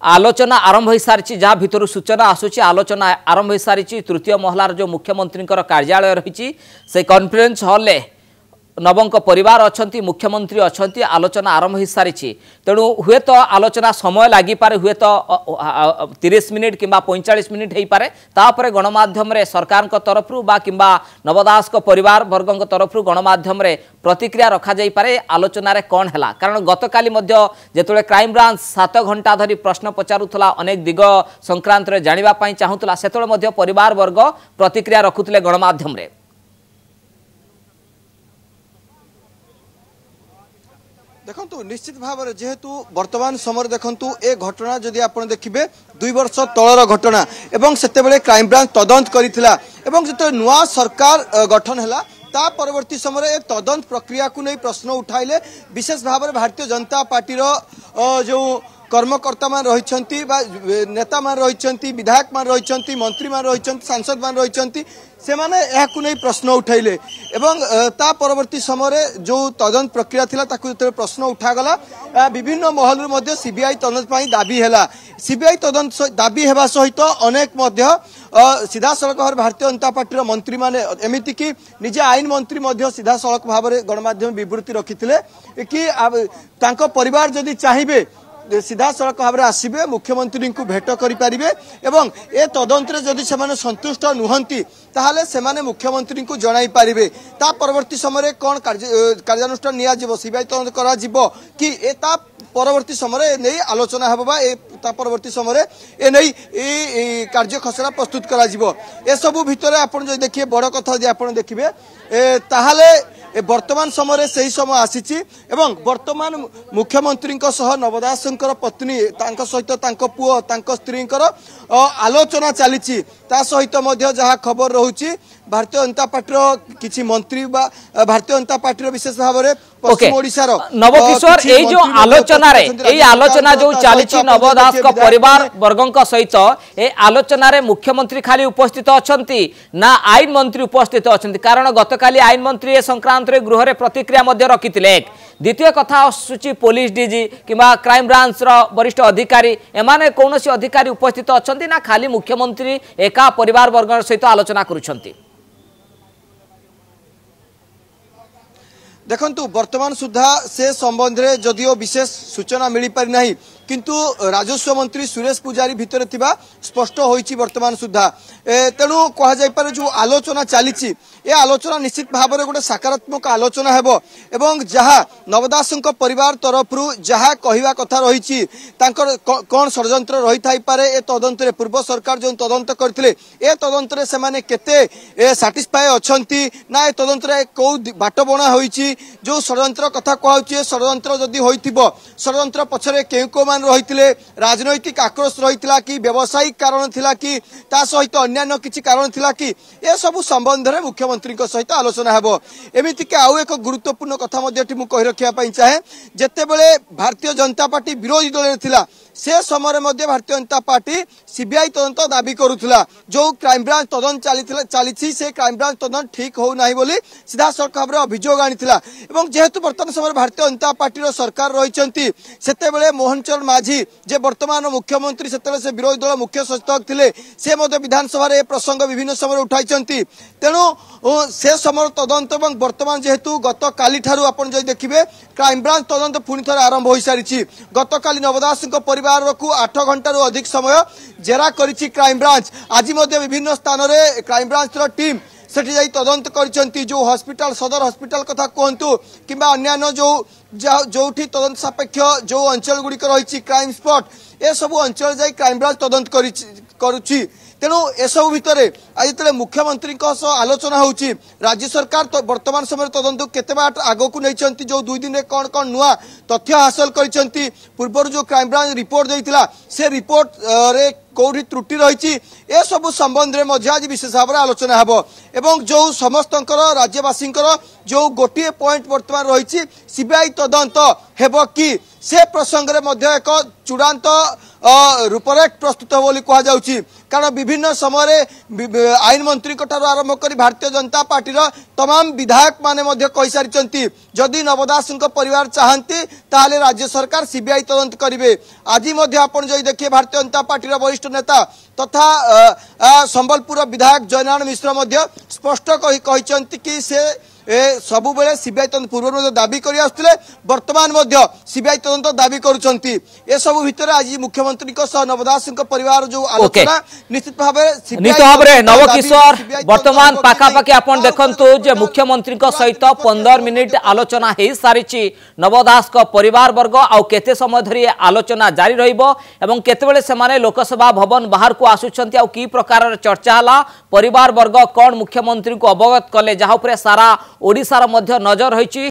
आलोचना आरंभ हो सारी जहाँ भितर सूचना आसूची आलोचना आरंभ हो सारी तृतीय महलार जो मुख्यमंत्री कार्यालय रही से कॉन्फ्रेंस हॉल में नवंक परिवार अच्छा मुख्यमंत्री अच्छा आलोचना आरंभ हो सारी तेणु हुए तो आलोचना समय लगिपे हुए तो 30 मिनिट कि 45 मिनिट हो पारे तापर गणमाध्यम सरकार तरफ कि नवदास परिवार वर्ग तरफ गणमाध्यम प्रतिक्रिया रखा जाई पारे आलोचन कौन है कारण गतकाली जो क्राइम ब्रांच 7 घंटा धरी प्रश्न पचारूला अनेक दिग संक्रांत जानापी चाहूला से परिवार वर्ग प्रतिक्रिया रखुले गणमाध्यम देखु निश्चित भाव में जेहेतु वर्तमान समय देखु ए घटना जदि आप देखिए 2 वर्ष तलर घटना एवं सेतेबेले क्राइम ब्रांच तदंत करिथिला एवं जो नुआ सरकार गठन है ता परवर्ती समय तदंत प्रक्रिया को नहीं प्रश्न उठाइले विशेष भाव में भारतीय जनता पार्टी जो कर्मकर्ता मान रही नेता मान रही विधायक मान रही मंत्री मान रही सांसद मान रही से माने यह नहीं प्रश्न उठाइले एवं ता परवर्ती समय जो तदंत प्रक्रिया थिला ताकु जो प्रश्न उठागला विभिन्न महल सीबीआई तदंत दाबी है सीबीआई तदंत दाबी हेबा सहित अनेक सीधा सड़क भाव भारतीय जनता पार्टी मंत्री माने एमिति कि निजे आईन मंत्री सीधा सड़क भाव में गणमाध्यम विवृत्ति रखिथिले कि तांको परिवार जदि चाहिए सीधा सड़क भाव में आसबे मुख्यमंत्री को भेट करें एवं ए तदंतर जदि से संतुष्ट नुहंती ताहले से मुख्यमंत्री को जनाई पारे ता परवर्ती समय कौन कार्यानुष्ठान निया सीबीआई तदंत करा कि ए ता परवर्ती समय नहीं आलोचना हेबा परवर्ती समय ए नहीं कार्य खसरा प्रस्तुत करा सबू भितर आप देखिए बड़ कथा जो आप देखिए ताहले वर्तमान समय से ही समय आसी वर्तमान मुख्यमंत्री नवदास पत्नी सहित पुओ स्त्री आलोचना चली सहित जहाँ खबर रोचे भारतीय जनता पार्टी किसी मंत्री भारतीय जनता पार्टी विशेष भाव में पश्चिम ओडिशार नवकिशोर ये जो आलोचना जो चली नवदास परिवार वर्ग सहित ए आलोचन मुख्यमंत्री खाली उपस्थित अच्छा ना आईन मंत्री उपस्थित अच्छा कारण गतकाली आईन मंत्री संक्रांत गृह रे प्रतिक्रिया रखी द्वितीय कथा आसूची पुलिस डीजी कि क्राइम ब्रांच वरिष्ठ अधिकारी एमाने कौन अधिकारी उपस्थित अच्छा ना खाली मुख्यमंत्री एका परिवार वर्ग सहित आलोचना करुछंती देखंतु वर्तमान सुधा से संबंध में जदियो विशेष सूचना मिल पारि नहीं किंतु राजस्व मंत्री सुरेश पुजारी भितर थिबा स्पष्ट होईची वर्तमान सुधा तेणु कह जाय पारे जो आलोचना चली ए आलोचना निश्चित भाव में गोटे सकारात्मक आलोचना हेबो एवं जहाँ नवदास परिवार तरफ जहाँ कहवा कथा रही कौन षड्यंत्र रही थाई पारे ए तदंत पूर्व सरकार जो तदंत करथिले ए तदंत से माने केते सैटिस्फाई अछंती ना ए तदंत कौ बाट बणा होईची जो षड्यंत्र कथा कहउची षड्यंत्र जदि होइथिबो षड्यंत्र पछरे केउ मान रही राजनैतिक आक्रोश रही कि व्यावसायिक कारण थिला कि ता सहित अन्य किसी कारण थिला कि ए सबु संबंध में मुख्यमंत्री सहित आलोचना हेबो एमिति कि आउ एक गुरुत्वपूर्ण कथा मध्यठी मु कहि रखिया पई चाहे जेतेबेले भारतीय जनता पार्टी विरोधी दल थिला से समय मध्य भारतीय जनता पार्टी सीबीआई तदंत दाबी करुला जो क्राइम ब्रांच तदंत चली से क्राइम ब्रांच तदंत ठीक हो ना बोली सीधा सड़क भाव में अभियोग आनीला जेहेतु वर्तमान समय भारतीय जनता पार्टी सरकार रही से मोहन चरण माझी जे वर्तमान मुख्यमंत्री से विरोधी दल मुख्य सचेतक थे से विधानसभा प्रसंग विभिन्न समय उठाई तेणु से समय तदंत और वर्तमान जेहेतु गत काली ठारू आप देखिए क्राइम ब्रांच तदंत पुणी थे आरंभ हो सारी गत काली नवदास परिवार को 8 घंटा अधिक समय जेरा करिछि क्राइम ब्रांच आज विभिन्न स्थान में क्राइम ब्रांच टीम सेठी जाई तदंत करिसेंती जो हॉस्पिटल सदर हॉस्पिटल कथा कहतु कि अन्य जो तदंत सापेक्ष जो अंचल गुड़िक रही क्राइम स्पॉट ए सब अंचल जाई क्राइम ब्रांच तदंत करुछि तेणु एसबू भितर आज जो मुख्यमंत्री आलोचना होची राज्य सरकार तो वर्तमान समय तदंत केते बाट आगो को नहीं जो 2 दिन में कौन कौन नुआ तथ्य हासिल कर पूर्व जो क्राइम ब्रांच रिपोर्ट देता से रिपोर्ट रे कौटी त्रुटि रही ए सब संबंध में आज विशेष भाव में आलोचना हेबो एवं जो समस्त राज्यवासी जो गोटे पॉइंट वर्तमान रही सीबीआई तदंत हेबो कि से प्रसंग रे मध्य एक चूड़ांत रूपरेख प्रस्तुत हो कहुच्छी कारण विभिन्न समय आईन मंत्री आरंभ कर भारतीय जनता पार्टी तमाम विधायक माने कही सारी जदि नव दास परिवार चाहती ताले राज्य सरकार सीबीआई तदंत करेंगे। आज आप देखिए भारतीय जनता पार्टी वरिष्ठ नेता तथा संबलपुर विधायक जयनारायण मिश्र स्पष्ट कहते कि से सबु बेले सीबीआई तदंत पूर्व दाबी कर वर्तमान सीबीआई तदंत दाबी करुछंती। ए सब भितर आज मुख्यमंत्री नवदास परिवार जो आलोचना निश्चित भाव नवकिशोर वर्तमान पाखापाखि आप देखंतु जे मुख्यमंत्री सहित 15 मिनिट आलोचना हो सारी नवदास परिवार वर्ग आउ केते समय धरी आलोचना जारी रहिबो एवं केतेबेले से लोकसभा भवन बाहर को आसुछंती आउ की प्रकार चर्चा हला परिवार वर्ग कौन मुख्यमंत्री को अवगत कले जहा सारा ओडिशार मध्य नजर रही।